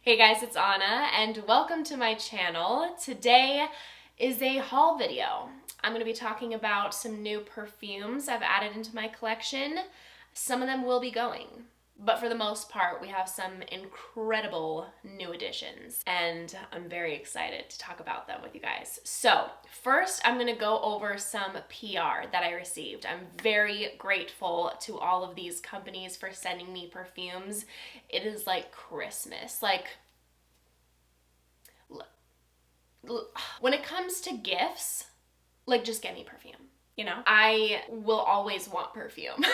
Hey guys, it's Anna and welcome to my channel. Today is a haul video. I'm going to be talking about some new perfumes I've added into my collection. Some of them will be going, but for the most part we have some incredible new additions and I'm very excited to talk about them with you guys. So first I'm going to go over some PR that I received. I'm very grateful to all of these companies for sending me perfumes. It is like Christmas. Like, when it comes to gifts, like, just get me perfume, you know? I will always want perfume.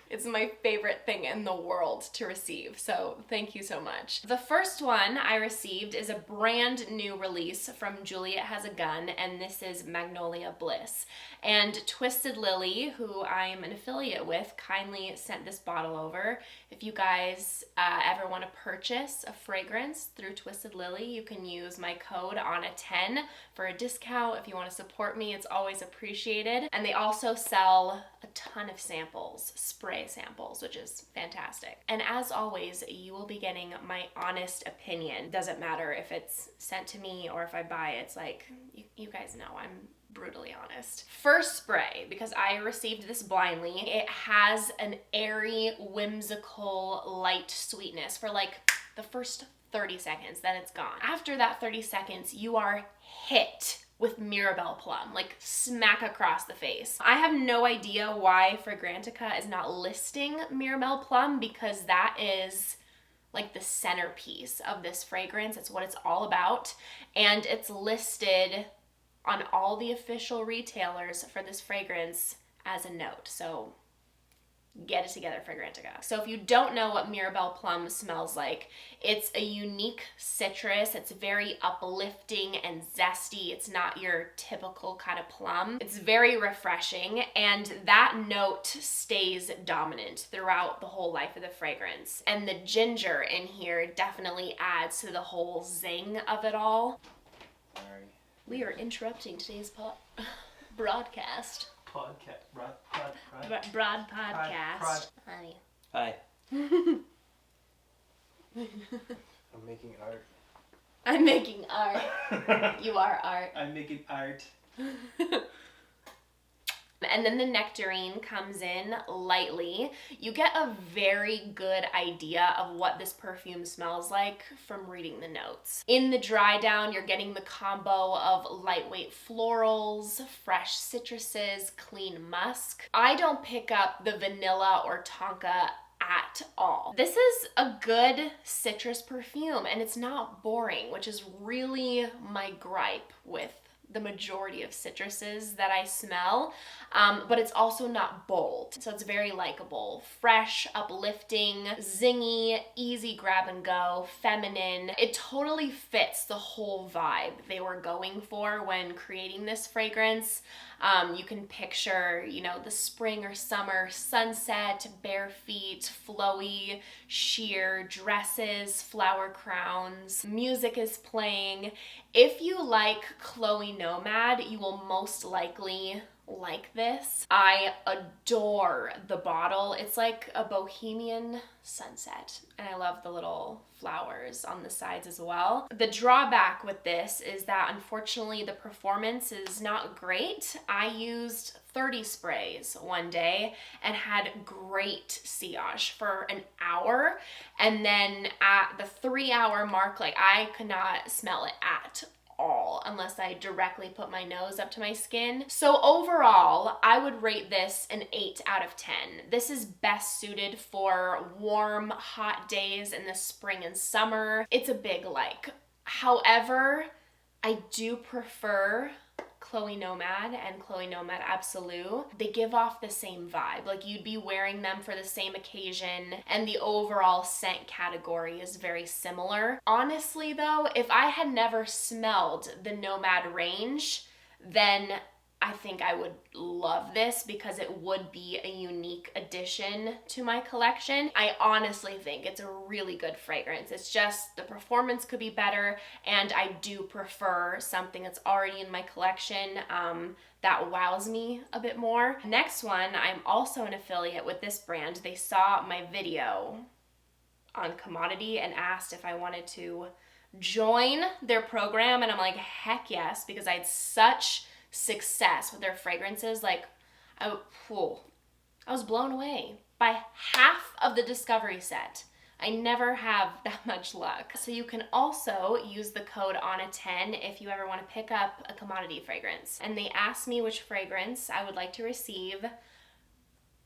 It's my favorite thing in the world to receive, so thank you so much. The first one I received is a brand new release from Juliette Has a Gun, and this is Magnolia Bliss. And Twisted Lily, who I'm an affiliate with, kindly sent this bottle over. If you guys ever want to purchase a fragrance through Twisted Lily, you can use my code ANNA10 for a discount. If you want to support me, it's always appreciated. And they also sell a ton of samples, spray samples, which is fantastic. And as always, you will be getting my honest opinion. Doesn't matter if it's sent to me or if I buy it. It's like, you guys know I'm brutally honest. First spray, because I received this blindly, it has an airy, whimsical, light sweetness for like the first 30 seconds, then it's gone. After that 30 seconds, you are hit with Mirabelle Plum, like smack across the face. I have no idea why Fragrantica is not listing Mirabelle Plum, because that is like the centerpiece of this fragrance. It's what it's all about, and it's listed on all the official retailers for this fragrance as a note. So get it together, Fragrantica. So if you don't know what Mirabelle Plum smells like, it's a unique citrus. It's very uplifting and zesty. It's not your typical kind of plum. It's very refreshing, and that note stays dominant throughout the whole life of the fragrance. And the ginger in here definitely adds to the whole zing of it all. Sorry. We are interrupting today's broadcast. Broad podcast. Hi. Hi. I'm making art. I'm making art. You are art. I'm making art. And then the nectarine comes in lightly. You get a very good idea of what this perfume smells like from reading the notes. In the dry down, you're getting the combo of lightweight florals, fresh citruses, clean musk. I don't pick up the vanilla or tonka at all. This is a good citrus perfume, and it's not boring, which is really my gripe with the majority of citruses that I smell, but it's also not bold. So it's very likable, fresh, uplifting, zingy, easy grab and go, feminine. It totally fits the whole vibe they were going for when creating this fragrance. You can picture, you know, the spring or summer sunset, bare feet, flowy, sheer dresses, flower crowns. Music is playing. If you like Chloe Nomad, you will most likely like this. I adore the bottle. It's like a bohemian sunset, and I love the little flowers on the sides as well. The drawback with this is that unfortunately the performance is not great. I used 30 sprays one day and had great sillage for an hour, and then at the 3-hour mark, like, I could not smell it at all unless I directly put my nose up to my skin. So overall, I would rate this an 8 out of 10. This is best suited for warm, hot days in the spring and summer. It's a big like. However, I do prefer Chloe Nomad and Chloe Nomad Absolute. They give off the same vibe. Like, you'd be wearing them for the same occasion, and the overall scent category is very similar. Honestly though, if I had never smelled the Nomad range, then I think I would love this because it would be a unique addition to my collection. I honestly think it's a really good fragrance. It's just the performance could be better, and I do prefer something that's already in my collection that wows me a bit more. Next one, I'm also an affiliate with this brand. They saw my video on Commodity and asked if I wanted to join their program, and I'm like, heck yes, because I had such success with their fragrances. Like, I was blown away by half of the discovery set. I never have that much luck. So you can also use the code ONA10 if you ever want to pick up a Commodity fragrance. And they asked me which fragrance I would like to receive.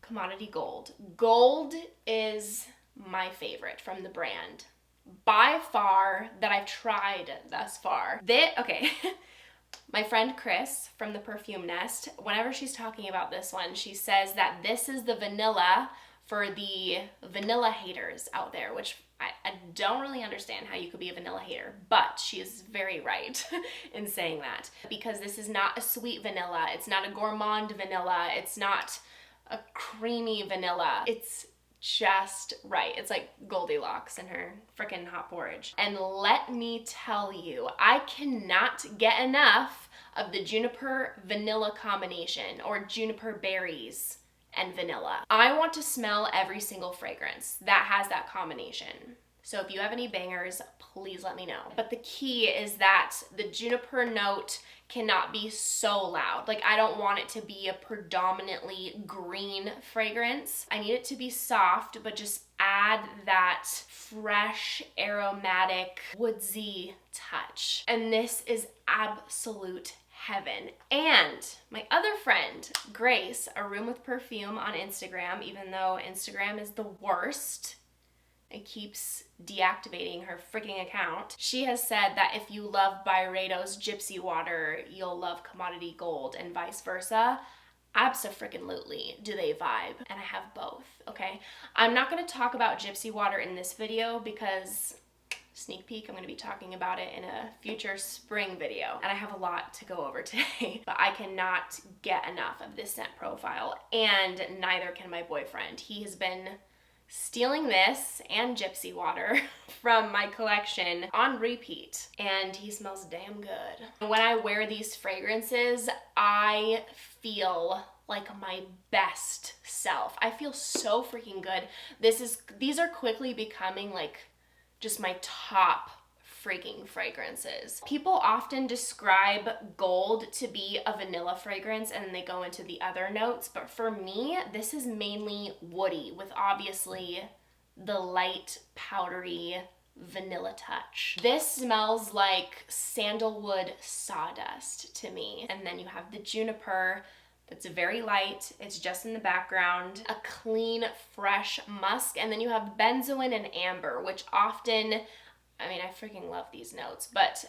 Commodity Gold. Gold is my favorite from the brand, by far, that I've tried thus far. Okay. My friend Chris from the Perfume Nest, whenever she's talking about this one, she says that this is the vanilla for the vanilla haters out there, which I don't really understand how you could be a vanilla hater, but she is very right in saying that, because this is not a sweet vanilla, it's not a gourmand vanilla, it's not a creamy vanilla, it's just right. It's like Goldilocks and her freaking hot porridge. And let me tell you, I cannot get enough of the juniper vanilla combination, or juniper berries and vanilla. I want to smell every single fragrance that has that combination. So if you have any bangers, please let me know. But the key is that the juniper note cannot be so loud. Like, I don't want it to be a predominantly green fragrance. I need it to be soft, but just add that fresh, aromatic, woodsy touch. And this is absolute heaven. And my other friend, Grace, A Room with Perfume on Instagram, even though Instagram is the worst, it keeps deactivating her freaking account. She has said that if you love Byredo's Gypsy Water, you'll love Commodity Gold, and vice versa. Abso-freaking-lutely do they vibe, and I have both, okay? I'm not gonna talk about Gypsy Water in this video because, sneak peek, I'm gonna be talking about it in a future spring video, and I have a lot to go over today, but I cannot get enough of this scent profile, and neither can my boyfriend. He has been stealing this and Gypsy Water from my collection on repeat, and he smells damn good. When I wear these fragrances, I feel like my best self. I feel so freaking good. These are quickly becoming like just my top freaking fragrances. People often describe Gold to be a vanilla fragrance and then they go into the other notes, but for me, this is mainly woody with obviously the light powdery vanilla touch. This smells like sandalwood sawdust to me. And then you have the juniper that's very light, it's just in the background, a clean, fresh musk, and then you have benzoin and amber, which often, I mean, I freaking love these notes, but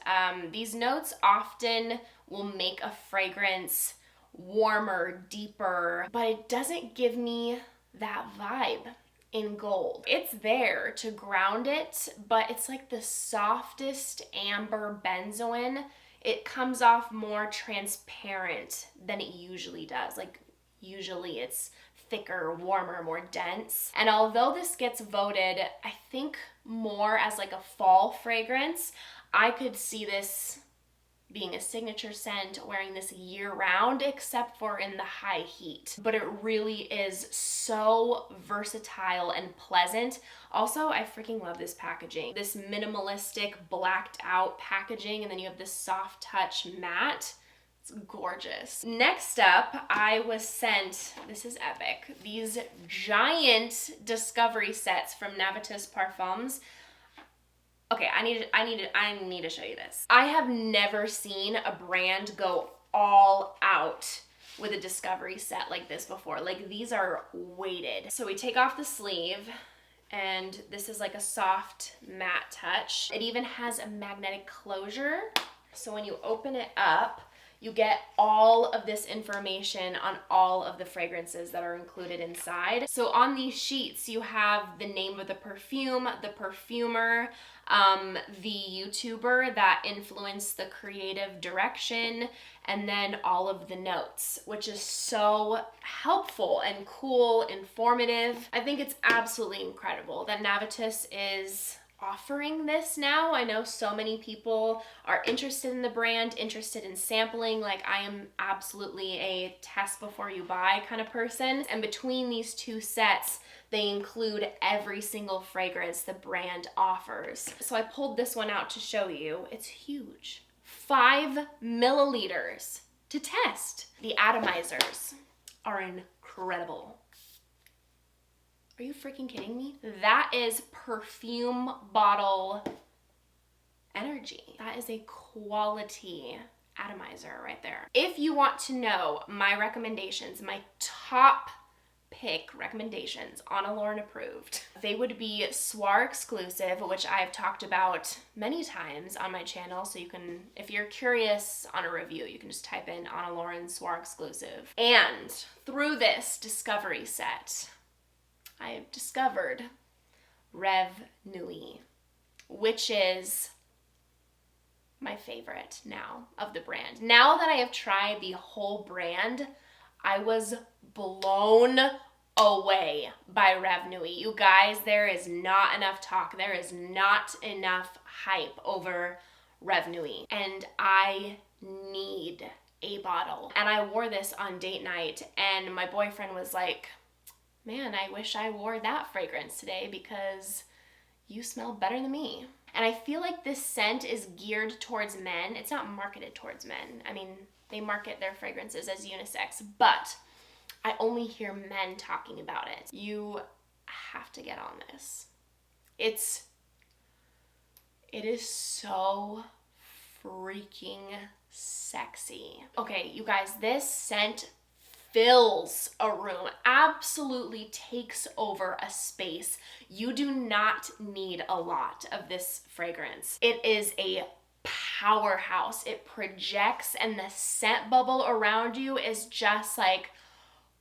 these notes often will make a fragrance warmer, deeper, but it doesn't give me that vibe in Gold. It's there to ground it, but it's like the softest amber benzoin. It comes off more transparent than it usually does. Like, usually it's thicker, warmer, more dense. And although this gets voted, I think, more as like a fall fragrance, I could see this being a signature scent, wearing this year round, except for in the high heat. But it really is so versatile and pleasant. Also, I freaking love this packaging. This minimalistic blacked out packaging, and then you have this soft touch matte. It's gorgeous. Next up, I was sent, this is epic, these giant discovery sets from Navitus Parfums. Okay, I need to show you this. I have never seen a brand go all out with a discovery set like this before. Like, these are weighted. So we take off the sleeve, and this is like a soft matte touch. It even has a magnetic closure. So when you open it up, you get all of this information on all of the fragrances that are included inside. So on these sheets, you have the name of the perfume, the perfumer, the YouTuber that influenced the creative direction, and then all of the notes, which is so helpful and cool, informative. I think it's absolutely incredible that Navitus is offering this now. I know so many people are interested in the brand, interested in sampling. Like, I am absolutely a test before you buy kind of person. And between these two sets, they include every single fragrance the brand offers. So I pulled this one out to show you. It's huge. 5 milliliters to test. The atomizers are incredible. Are you freaking kidding me? That is perfume bottle energy. That is a quality atomizer right there. If you want to know my recommendations, my top pick recommendations on Lauren approved, they would be Soir exclusive, which I've talked about many times on my channel. So you can, if you're curious on a review, you can just type in Anna Lauren Soir exclusive. And through this discovery set, I discovered Reve Nuit, which is my favorite now of the brand. Now that I have tried the whole brand, I was blown away by Reve Nuit. You guys, there is not enough talk. There is not enough hype over Reve Nuit. And I need a bottle. And I wore this on date night, and my boyfriend was like, man, I wish I wore that fragrance today because you smell better than me. And I feel like this scent is geared towards men. It's not marketed towards men. I mean, they market their fragrances as unisex, but I only hear men talking about it. You have to get on this. It is so freaking sexy. Okay, you guys, this scent fills a room, absolutely takes over a space. You do not need a lot of this fragrance. It is a powerhouse. It projects, and the scent bubble around you is just like,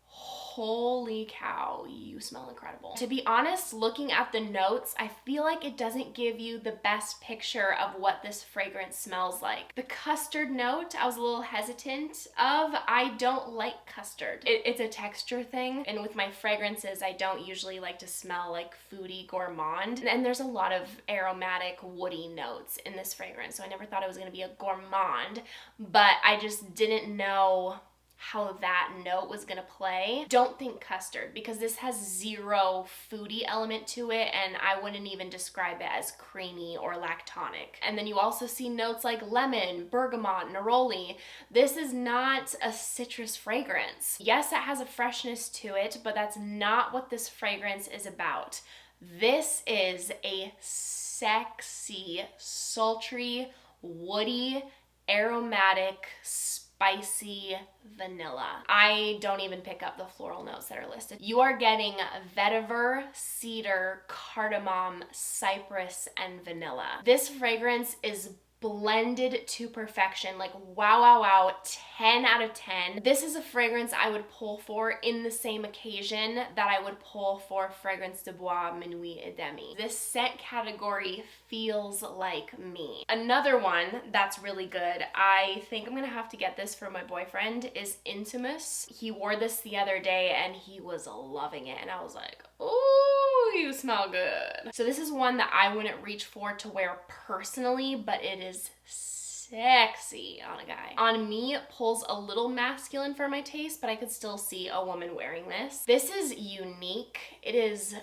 holy cow, you smell incredible. To be honest, looking at the notes, I feel like it doesn't give you the best picture of what this fragrance smells like. The custard note, I was a little hesitant of. I don't like custard. It's a texture thing, and with my fragrances, I don't usually like to smell like foodie gourmand. And there's a lot of aromatic woody notes in this fragrance, so I never thought it was gonna be a gourmand, but I just didn't know how that note was gonna play. Don't think custard, because this has zero foodie element to it, and I wouldn't even describe it as creamy or lactonic. And then you also see notes like lemon, bergamot, neroli. This is not a citrus fragrance. Yes, it has a freshness to it, but that's not what this fragrance is about. This is a sexy, sultry, woody, aromatic, spicy vanilla. I don't even pick up the floral notes that are listed. You are getting vetiver, cedar, cardamom, cypress, and vanilla. This fragrance is blended to perfection. Like, wow, wow, wow, 10 out of 10. This is a fragrance I would pull for in the same occasion that I would pull for Fragrance de Bois Minuit et Demi. This scent category feels like me. Another one that's really good, I think I'm gonna have to get this for my boyfriend, is Intimus. He wore this the other day and he was loving it, and I was like, ooh, you smell good. So this is one that I wouldn't reach for to wear personally, but it is sexy on a guy. On me, it pulls a little masculine for my taste, but I could still see a woman wearing this. This is unique. It is,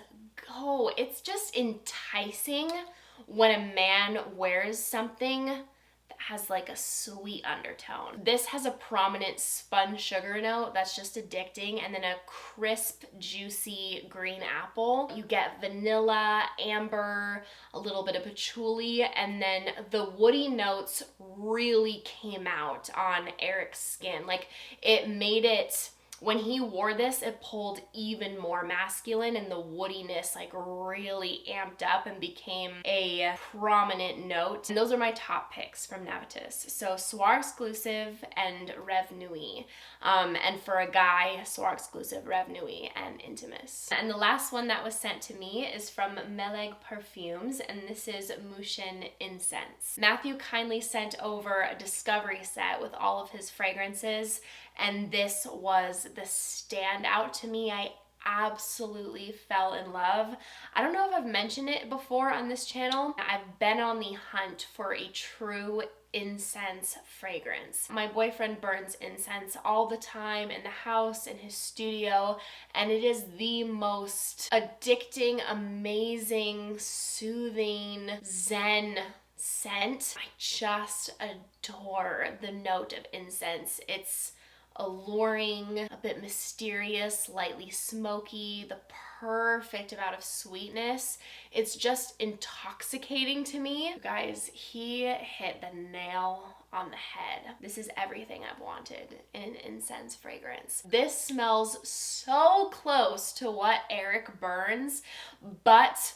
it's just enticing when a man wears something that has like a sweet undertone. This has a prominent spun sugar note that's just addicting, and then a crisp, juicy green apple. You get vanilla, amber, a little bit of patchouli, and then the woody notes really came out on Eric's skin. Like, it made it, when he wore this, it pulled even more masculine, and the woodiness like really amped up and became a prominent note. And those are my top picks from Navitus. So Soir exclusive and Reve Nuit. And for a guy, Soir exclusive, Reve Nuit, and Intimus. And the last one that was sent to me is from Meleg Perfumes, and this is Mushin Incense. Matthew kindly sent over a discovery set with all of his fragrances, and this was the standout to me. I absolutely fell in love. I don't know if I've mentioned it before on this channel. I've been on the hunt for a true incense fragrance. My boyfriend burns incense all the time in the house, in his studio, and it is the most addicting, amazing, soothing, zen scent. I just adore the note of incense. It's alluring, a bit mysterious, lightly smoky, the perfect amount of sweetness. It's just intoxicating to me. You guys, he hit the nail on the head. This is everything I've wanted in an incense fragrance. This smells so close to what Eric burns, but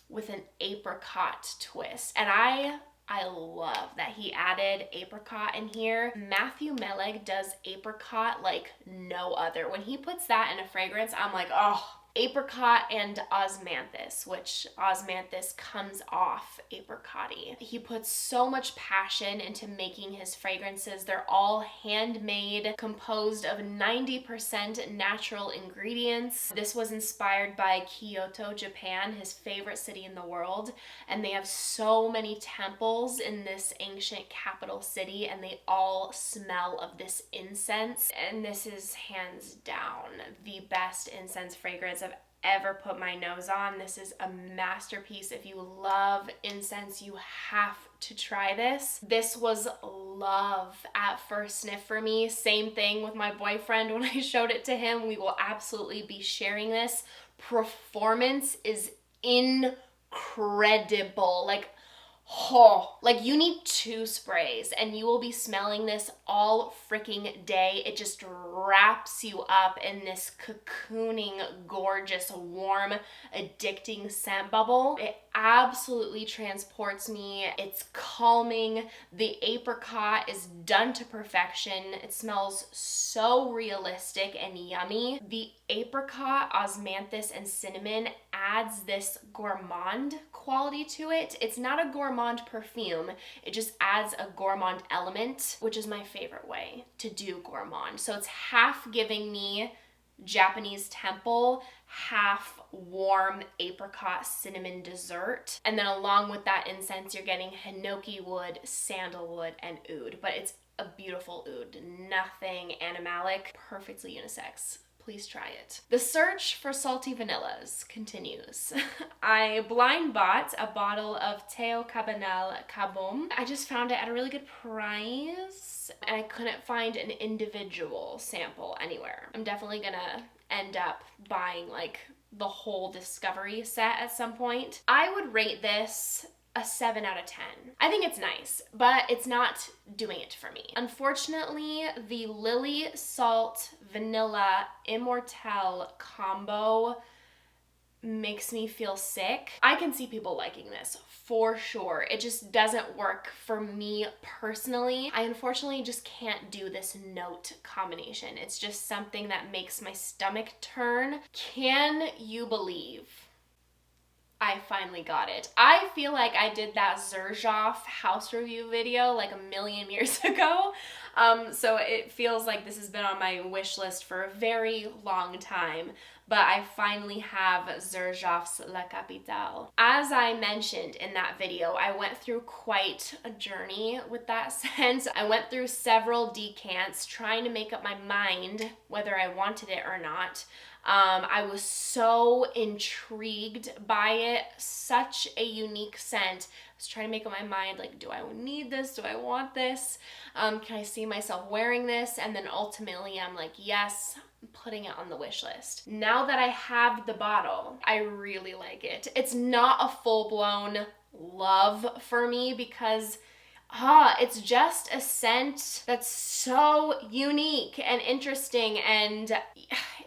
with an apricot twist. And I love that he added apricot in here. Matthew Meleg does apricot like no other. When he puts that in a fragrance, I'm like, oh, apricot and osmanthus, which osmanthus comes off apricot-y. He puts so much passion into making his fragrances. They're all handmade, composed of 90% natural ingredients. This was inspired by Kyoto, Japan, his favorite city in the world, and they have so many temples in this ancient capital city, and they all smell of this incense. And this is hands down the best incense fragrance I've ever put my nose on. This is a masterpiece. If you love incense, you have to try this. This was love at first sniff for me. Same thing with my boyfriend when I showed it to him. We will absolutely be sharing this. Performance is incredible. Like you need 2 sprays and you will be smelling this all freaking day. It just wraps you up in this cocooning, gorgeous, warm, addicting scent bubble. It absolutely transports me. It's calming. The apricot is done to perfection. It smells so realistic and yummy. The apricot, osmanthus, and cinnamon adds this gourmand quality to it. It's not a gourmand perfume. It just adds a gourmand element, which is my favorite way to do gourmand. So it's half giving me Japanese temple, half warm apricot cinnamon dessert. And then along with that incense, you're getting hinoki wood, sandalwood, and oud. But it's a beautiful oud, nothing animalic, perfectly unisex. Please try it. The search for salty vanillas continues. I blind bought a bottle of Teo Cabanel Ca Boum. I just found it at a really good price, and I couldn't find an individual sample anywhere. I'm definitely gonna end up buying like the whole discovery set at some point. I would rate this a 7 out of 10. I think it's nice, but it's not doing it for me. Unfortunately, the Lily Salt Vanilla Immortelle combo makes me feel sick. I can see people liking this for sure. It just doesn't work for me personally. I unfortunately just can't do this note combination. It's just something that makes my stomach turn. Can you believe I finally got it? I feel like I did that Xerjoff house review video like a million years ago. So it feels like this has been on my wish list for a very long time, but I finally have Xerjoff's La Capitale. As I mentioned in that video, I went through quite a journey with that scent. I went through several decants trying to make up my mind whether I wanted it or not. I was so intrigued by it. Such a unique scent. I was trying to make up my mind, like, do I need this? Do I want this? Can I see myself wearing this? And then ultimately I'm like, yes, I'm putting it on the wish list. Now that I have the bottle, I really like it. It's not a full-blown love for me because it's just a scent that's so unique and interesting, and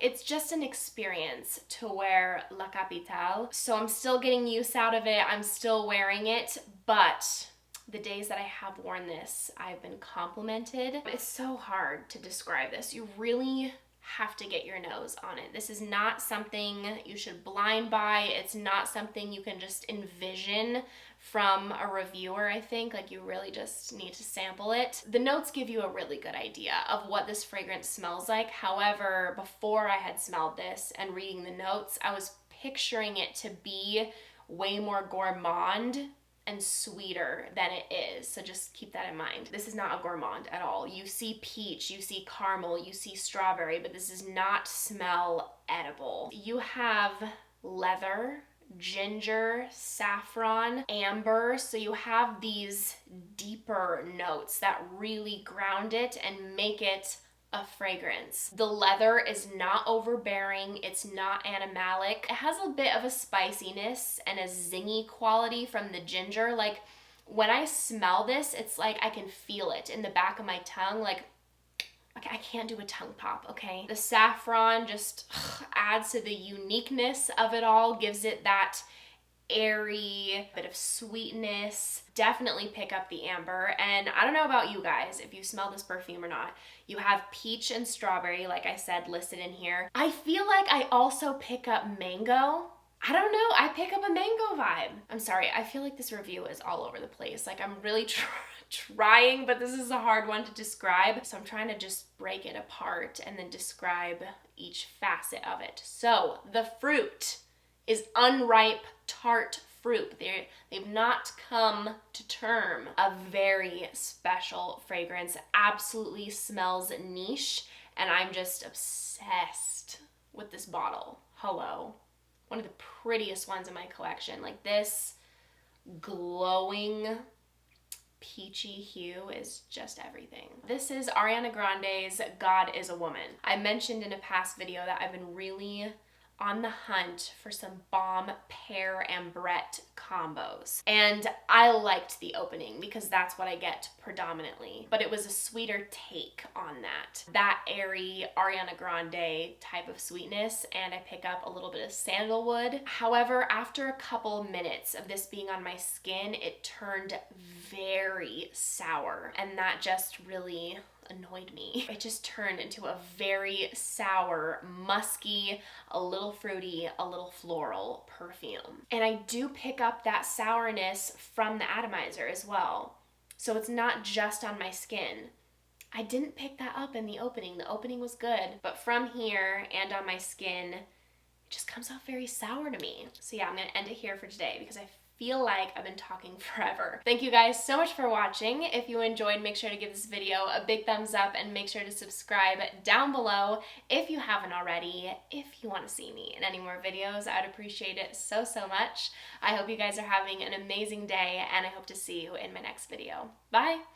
it's just an experience to wear La Capitale. So I'm still getting use out of it. I'm still wearing it, but the days that I have worn this, I've been complimented. It's so hard to describe this. You really have to get your nose on it. This is not something you should blind buy. It's not something you can just envision from a reviewer, I think. Like, you really just need to sample it. The notes give you a really good idea of what this fragrance smells like. However, before I had smelled this and reading the notes, I was picturing it to be way more gourmand and sweeter than it is. So just keep that in mind. This is not a gourmand at all. You see peach, you see caramel, you see strawberry, but this does not smell edible. You have leather, ginger, saffron, amber. So you have these deeper notes that really ground it and make it a fragrance. The leather is not overbearing, it's not animalic. It has a bit of a spiciness and a zingy quality from the ginger. Like, when I smell this, it's like I can feel it in the back of my tongue. Like, I can't do a tongue pop, okay? The saffron just adds to the uniqueness of it all, gives it that airy bit of sweetness. Definitely pick up the amber. And I don't know about you guys, if you smell this perfume or not. You have peach and strawberry, like I said, listed in here. I feel like I also pick up mango. I don't know, I pick up a mango vibe. I'm sorry, I feel like this review is all over the place. Like, I'm really trying, but this is a hard one to describe. So I'm trying to just break it apart and then describe each facet of it. So the fruit is unripe tart fruit. They've not come to term. A very special fragrance. Absolutely smells niche, and I'm just obsessed with this bottle. Hello. One of the prettiest ones in my collection. Like, this glowing peachy hue is just everything. This is Ariana Grande's God is a Woman. I mentioned in a past video that I've been really on the hunt for some bomb pear ambrette combos. And I liked the opening because that's what I get predominantly, but it was a sweeter take on that. That airy Ariana Grande type of sweetness, and I pick up a little bit of sandalwood. However, after a couple minutes of this being on my skin, it turned very sour, and that just really annoyed me. It just turned into a very sour, musky, a little fruity, a little floral perfume. And I do pick up that sourness from the atomizer as well. So it's not just on my skin. I didn't pick that up in the opening. The opening was good, but from here and on my skin, it just comes off very sour to me. So yeah, I'm gonna end it here for today because I feel like I've been talking forever. Thank you guys so much for watching. If you enjoyed, make sure to give this video a big thumbs up and make sure to subscribe down below if you haven't already. If you want to see me in any more videos, I'd appreciate it so much. I hope you guys are having an amazing day, and I hope to see you in my next video. Bye!